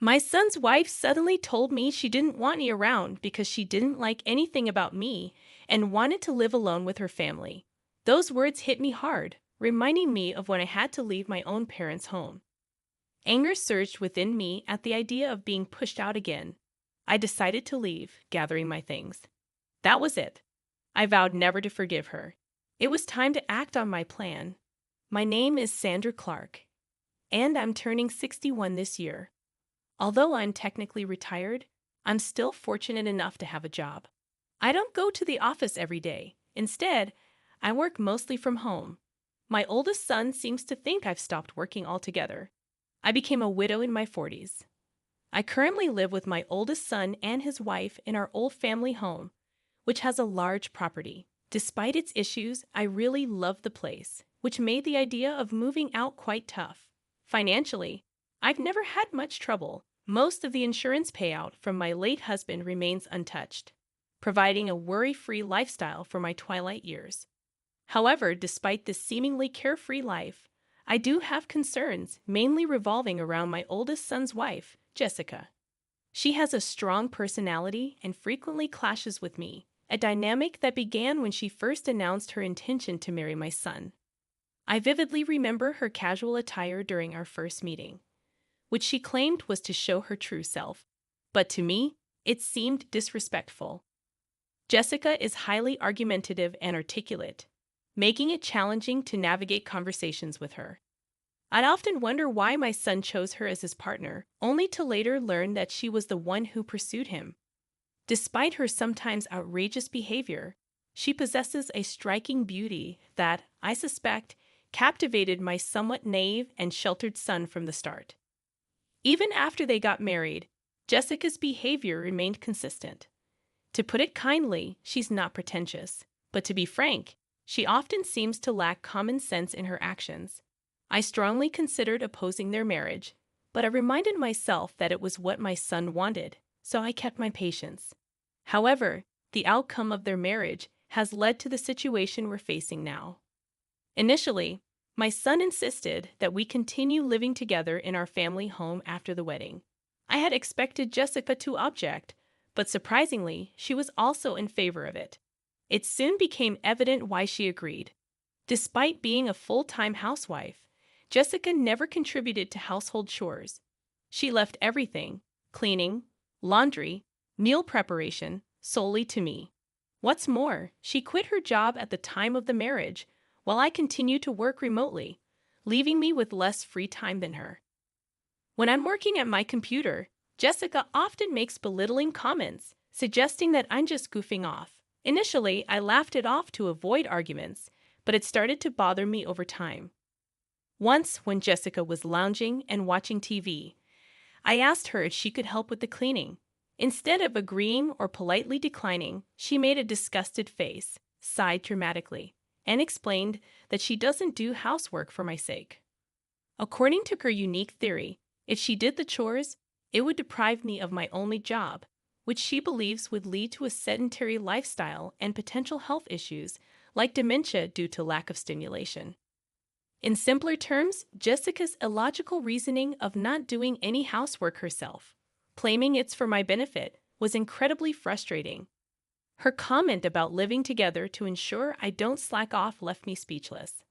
My son's wife suddenly told me she didn't want me around because she didn't like anything about me and wanted to live alone with her family. Those words hit me hard, reminding me of when I had to leave my own parents' home. Anger surged within me at the idea of being pushed out again. I decided to leave, gathering my things. That was it. I vowed never to forgive her. It was time to act on my plan. My name is Sandra Clark, and I'm turning 61 this year. Although I'm technically retired, I'm still fortunate enough to have a job. I don't go to the office every day. Instead, I work mostly from home. My oldest son seems to think I've stopped working altogether. I became a widow in my 40s. I currently live with my oldest son and his wife in our old family home, which has a large property. Despite its issues, I really love the place, which made the idea of moving out quite tough. Financially, I've never had much trouble. Most of the insurance payout from my late husband remains untouched, providing a worry-free lifestyle for my twilight years. However, despite this seemingly carefree life, I do have concerns, mainly revolving around my oldest son's wife, Jessica. She has a strong personality and frequently clashes with me, a dynamic that began when she first announced her intention to marry my son. I vividly remember her casual attire during our first meeting, which she claimed was to show her true self. But to me, it seemed disrespectful. Jessica is highly argumentative and articulate, making it challenging to navigate conversations with her. I'd often wonder why my son chose her as his partner, only to later learn that she was the one who pursued him. Despite her sometimes outrageous behavior, she possesses a striking beauty that, I suspect, captivated my somewhat naive and sheltered son from the start. Even after they got married, Jessica's behavior remained consistent. To put it kindly, she's not pretentious, but to be frank, she often seems to lack common sense in her actions. I strongly considered opposing their marriage, but I reminded myself that it was what my son wanted, so I kept my patience. However, the outcome of their marriage has led to the situation we're facing now. Initially, my son insisted that we continue living together in our family home after the wedding. I had expected Jessica to object, but surprisingly, she was also in favor of it. It soon became evident why she agreed. Despite being a full-time housewife, Jessica never contributed to household chores. She left everything, cleaning, laundry, meal preparation, solely to me. What's more, she quit her job at the time of the marriage, while I continued to work remotely, leaving me with less free time than her. When I'm working at my computer, Jessica often makes belittling comments, suggesting that I'm just goofing off. Initially, I laughed it off to avoid arguments, but it started to bother me over time. Once, when Jessica was lounging and watching TV, I asked her if she could help with the cleaning. Instead of agreeing or politely declining, she made a disgusted face, sighed dramatically, and explained that she doesn't do housework for my sake. According to her unique theory, if she did the chores, it would deprive me of my only job, which she believes would lead to a sedentary lifestyle and potential health issues like dementia due to lack of stimulation. In simpler terms, Jessica's illogical reasoning of not doing any housework herself, claiming it's for my benefit, was incredibly frustrating. Her comment about living together to ensure I don't slack off left me speechless.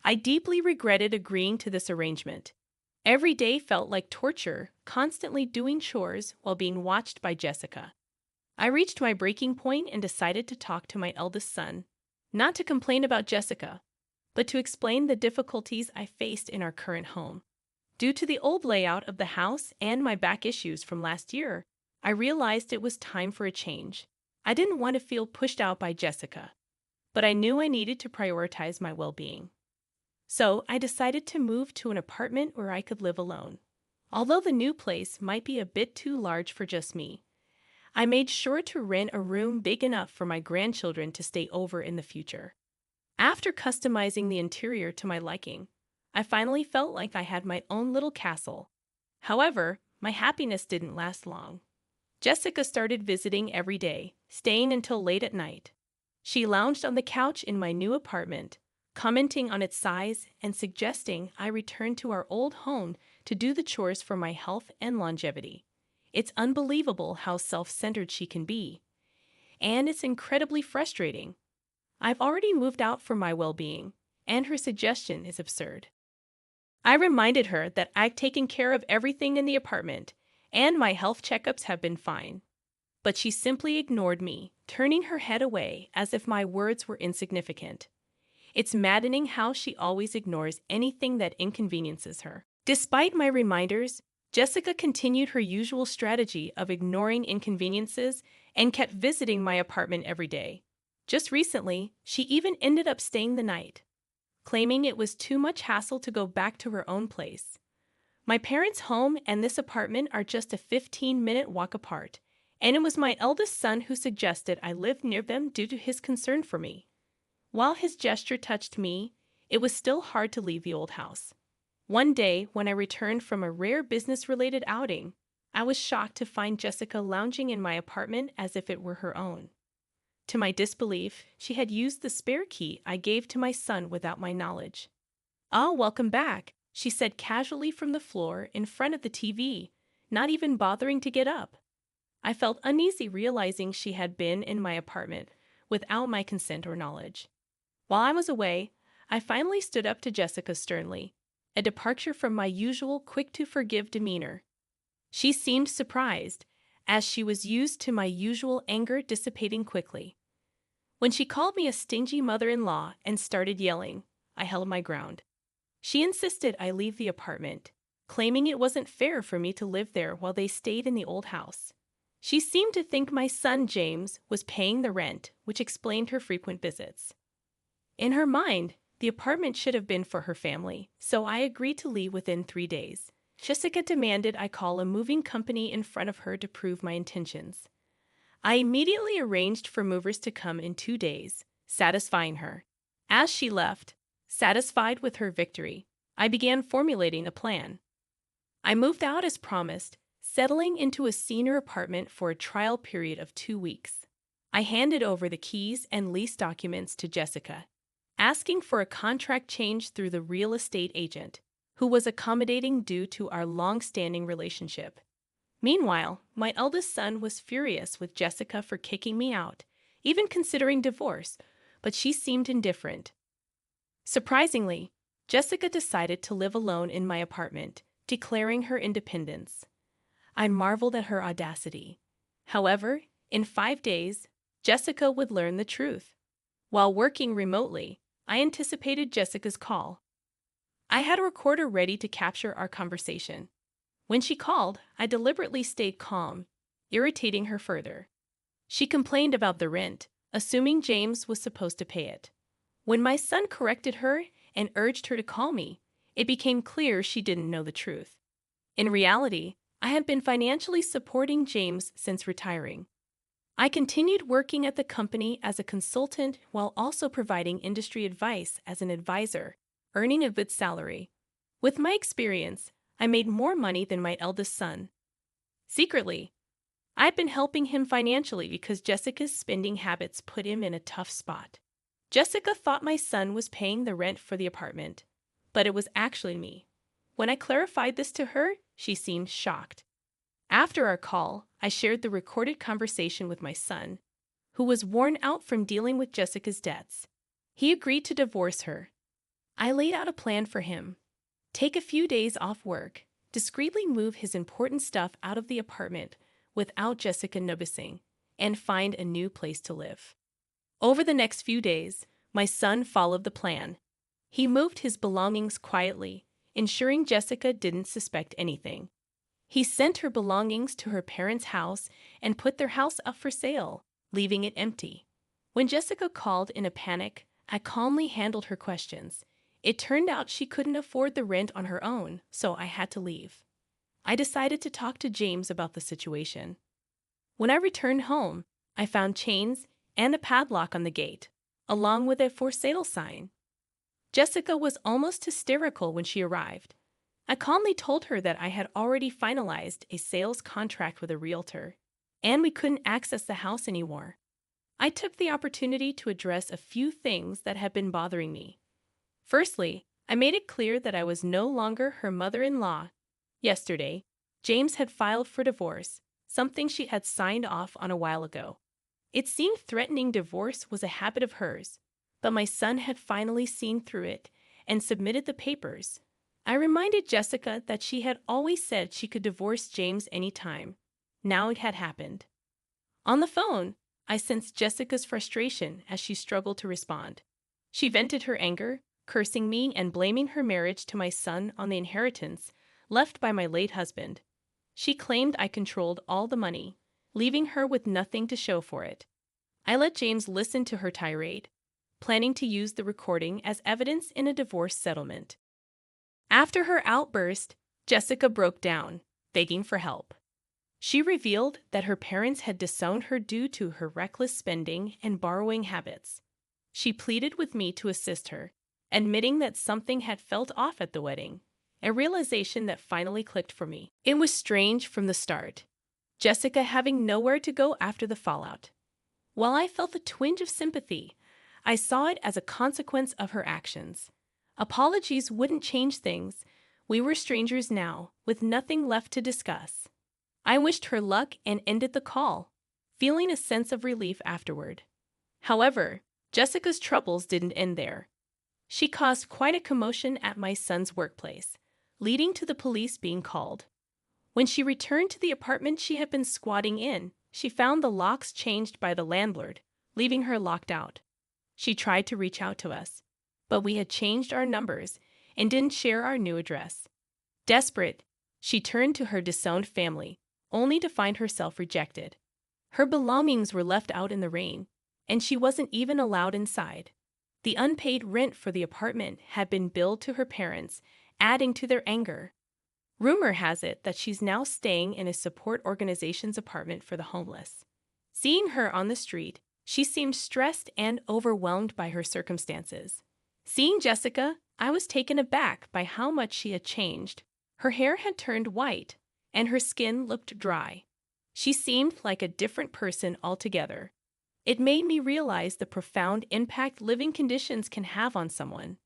I deeply regretted agreeing to this arrangement. Every day felt like torture, constantly doing chores while being watched by Jessica. I reached my breaking point and decided to talk to my eldest son, not to complain about Jessica, but to explain the difficulties I faced in our current home. Due to the old layout of the house and my back issues from last year, I realized it was time for a change. I didn't want to feel pushed out by Jessica, but I knew I needed to prioritize my well-being. So I decided to move to an apartment where I could live alone. Although the new place might be a bit too large for just me, I made sure to rent a room big enough for my grandchildren to stay over in the future. After customizing the interior to my liking, I finally felt like I had my own little castle. However, my happiness didn't last long. Jessica started visiting every day, staying until late at night. She lounged on the couch in my new apartment, commenting on its size and suggesting I return to our old home to do the chores for my health and longevity. It's unbelievable how self-centered she can be, and it's incredibly frustrating. I've already moved out for my well-being, and her suggestion is absurd. I reminded her that I've taken care of everything in the apartment, and my health checkups have been fine. But she simply ignored me, turning her head away as if my words were insignificant. It's maddening how she always ignores anything that inconveniences her. Despite my reminders, Jessica continued her usual strategy of ignoring inconveniences and kept visiting my apartment every day. Just recently, she even ended up staying the night, claiming it was too much hassle to go back to her own place. My parents' home and this apartment are just a 15-minute walk apart, and it was my eldest son who suggested I live near them due to his concern for me. While his gesture touched me, it was still hard to leave the old house. One day, when I returned from a rare business-related outing, I was shocked to find Jessica lounging in my apartment as if it were her own. To my disbelief, she had used the spare key I gave to my son without my knowledge. "Ah, welcome back," she said casually from the floor in front of the TV, not even bothering to get up. I felt uneasy realizing she had been in my apartment without my consent or knowledge. While I was away, I finally stood up to Jessica sternly, a departure from my usual quick-to-forgive demeanor. She seemed surprised, as she was used to my usual anger dissipating quickly. When she called me a stingy mother-in-law and started yelling, I held my ground. She insisted I leave the apartment, claiming it wasn't fair for me to live there while they stayed in the old house. She seemed to think my son James was paying the rent, which explained her frequent visits. In her mind, the apartment should have been for her family, so I agreed to leave within 3 days. Jessica demanded I call a moving company in front of her to prove my intentions. I immediately arranged for movers to come in 2 days, satisfying her. As she left, satisfied with her victory, I began formulating a plan. I moved out as promised, settling into a senior apartment for a trial period of 2 weeks. I handed over the keys and lease documents to Jessica, asking for a contract change through the real estate agent, who was accommodating due to our long-standing relationship. Meanwhile, my eldest son was furious with Jessica for kicking me out, even considering divorce, but she seemed indifferent. Surprisingly, Jessica decided to live alone in my apartment, declaring her independence. I marveled at her audacity. However, in 5 days, Jessica would learn the truth. While working remotely, I anticipated Jessica's call. I had a recorder ready to capture our conversation. When she called, I deliberately stayed calm, irritating her further. She complained about the rent, assuming James was supposed to pay it. When my son corrected her and urged her to call me, it became clear she didn't know the truth. In reality, I had been financially supporting James since retiring. I continued working at the company as a consultant while also providing industry advice as an advisor, earning a good salary. With my experience, I made more money than my eldest son. Secretly, I'd been helping him financially because Jessica's spending habits put him in a tough spot. Jessica thought my son was paying the rent for the apartment, but it was actually me. When I clarified this to her, she seemed shocked. After our call, I shared the recorded conversation with my son, who was worn out from dealing with Jessica's debts. He agreed to divorce her. I laid out a plan for him. Take a few days off work, discreetly move his important stuff out of the apartment without Jessica noticing, and find a new place to live. Over the next few days, my son followed the plan. He moved his belongings quietly, ensuring Jessica didn't suspect anything. He sent her belongings to her parents' house and put their house up for sale, leaving it empty. When Jessica called in a panic, I calmly handled her questions. It turned out she couldn't afford the rent on her own, so I had to leave. I decided to talk to James about the situation. When I returned home, I found chains and a padlock on the gate, along with a for sale sign. Jessica was almost hysterical when she arrived. I calmly told her that I had already finalized a sales contract with a realtor, and we couldn't access the house anymore. I took the opportunity to address a few things that had been bothering me. Firstly, I made it clear that I was no longer her mother-in-law Yesterday, James had filed for divorce, something she had signed off on a while ago. It seemed threatening divorce was a habit of hers, but my son had finally seen through it and submitted the papers. I reminded Jessica that she had always said she could divorce James anytime. Now it had happened. On the phone, I sensed Jessica's frustration as she struggled to respond. She vented her anger, cursing me and blaming her marriage to my son on the inheritance left by my late husband. She claimed I controlled all the money, leaving her with nothing to show for it. I let James listen to her tirade, planning to use the recording as evidence in a divorce settlement. After her outburst, Jessica broke down, begging for help. She revealed that her parents had disowned her due to her reckless spending and borrowing habits. She pleaded with me to assist her, admitting that something had felt off at the wedding, a realization that finally clicked for me. It was strange from the start, Jessica having nowhere to go after the fallout. While I felt a twinge of sympathy, I saw it as a consequence of her actions. Apologies wouldn't change things. We were strangers now, with nothing left to discuss. I wished her luck and ended the call, feeling a sense of relief afterward. However, Jessica's troubles didn't end there. She caused quite a commotion at my son's workplace, leading to the police being called. When she returned to the apartment she had been squatting in, she found the locks changed by the landlord, leaving her locked out. She tried to reach out to us, but we had changed our numbers and didn't share our new address. Desperate, she turned to her disowned family, only to find herself rejected. Her belongings were left out in the rain, and she wasn't even allowed inside. The unpaid rent for the apartment had been billed to her parents, adding to their anger. Rumor has it that she's now staying in a support organization's apartment for the homeless. Seeing her on the street, she seemed stressed and overwhelmed by her circumstances. Seeing Jessica, I was taken aback by how much she had changed. Her hair had turned white, and her skin looked dry. She seemed like a different person altogether. It made me realize the profound impact living conditions can have on someone.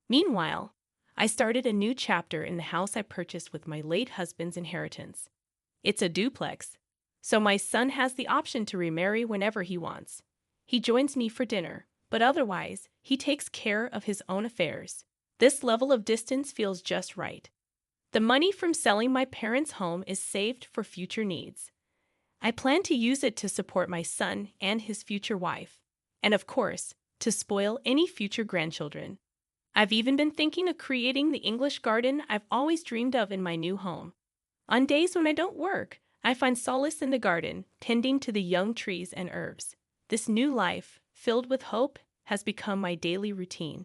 Meanwhile, I started a new chapter in the house I purchased with my late husband's inheritance. It's a duplex, so my son has the option to remarry whenever he wants. He joins me for dinner, but otherwise, he takes care of his own affairs. This level of distance feels just right. The money from selling my parents' home is saved for future needs. I plan to use it to support my son and his future wife, and of course, to spoil any future grandchildren. I've even been thinking of creating the English garden I've always dreamed of in my new home. On days when I don't work, I find solace in the garden, tending to the young trees and herbs. This new life, filled with hope, has become my daily routine.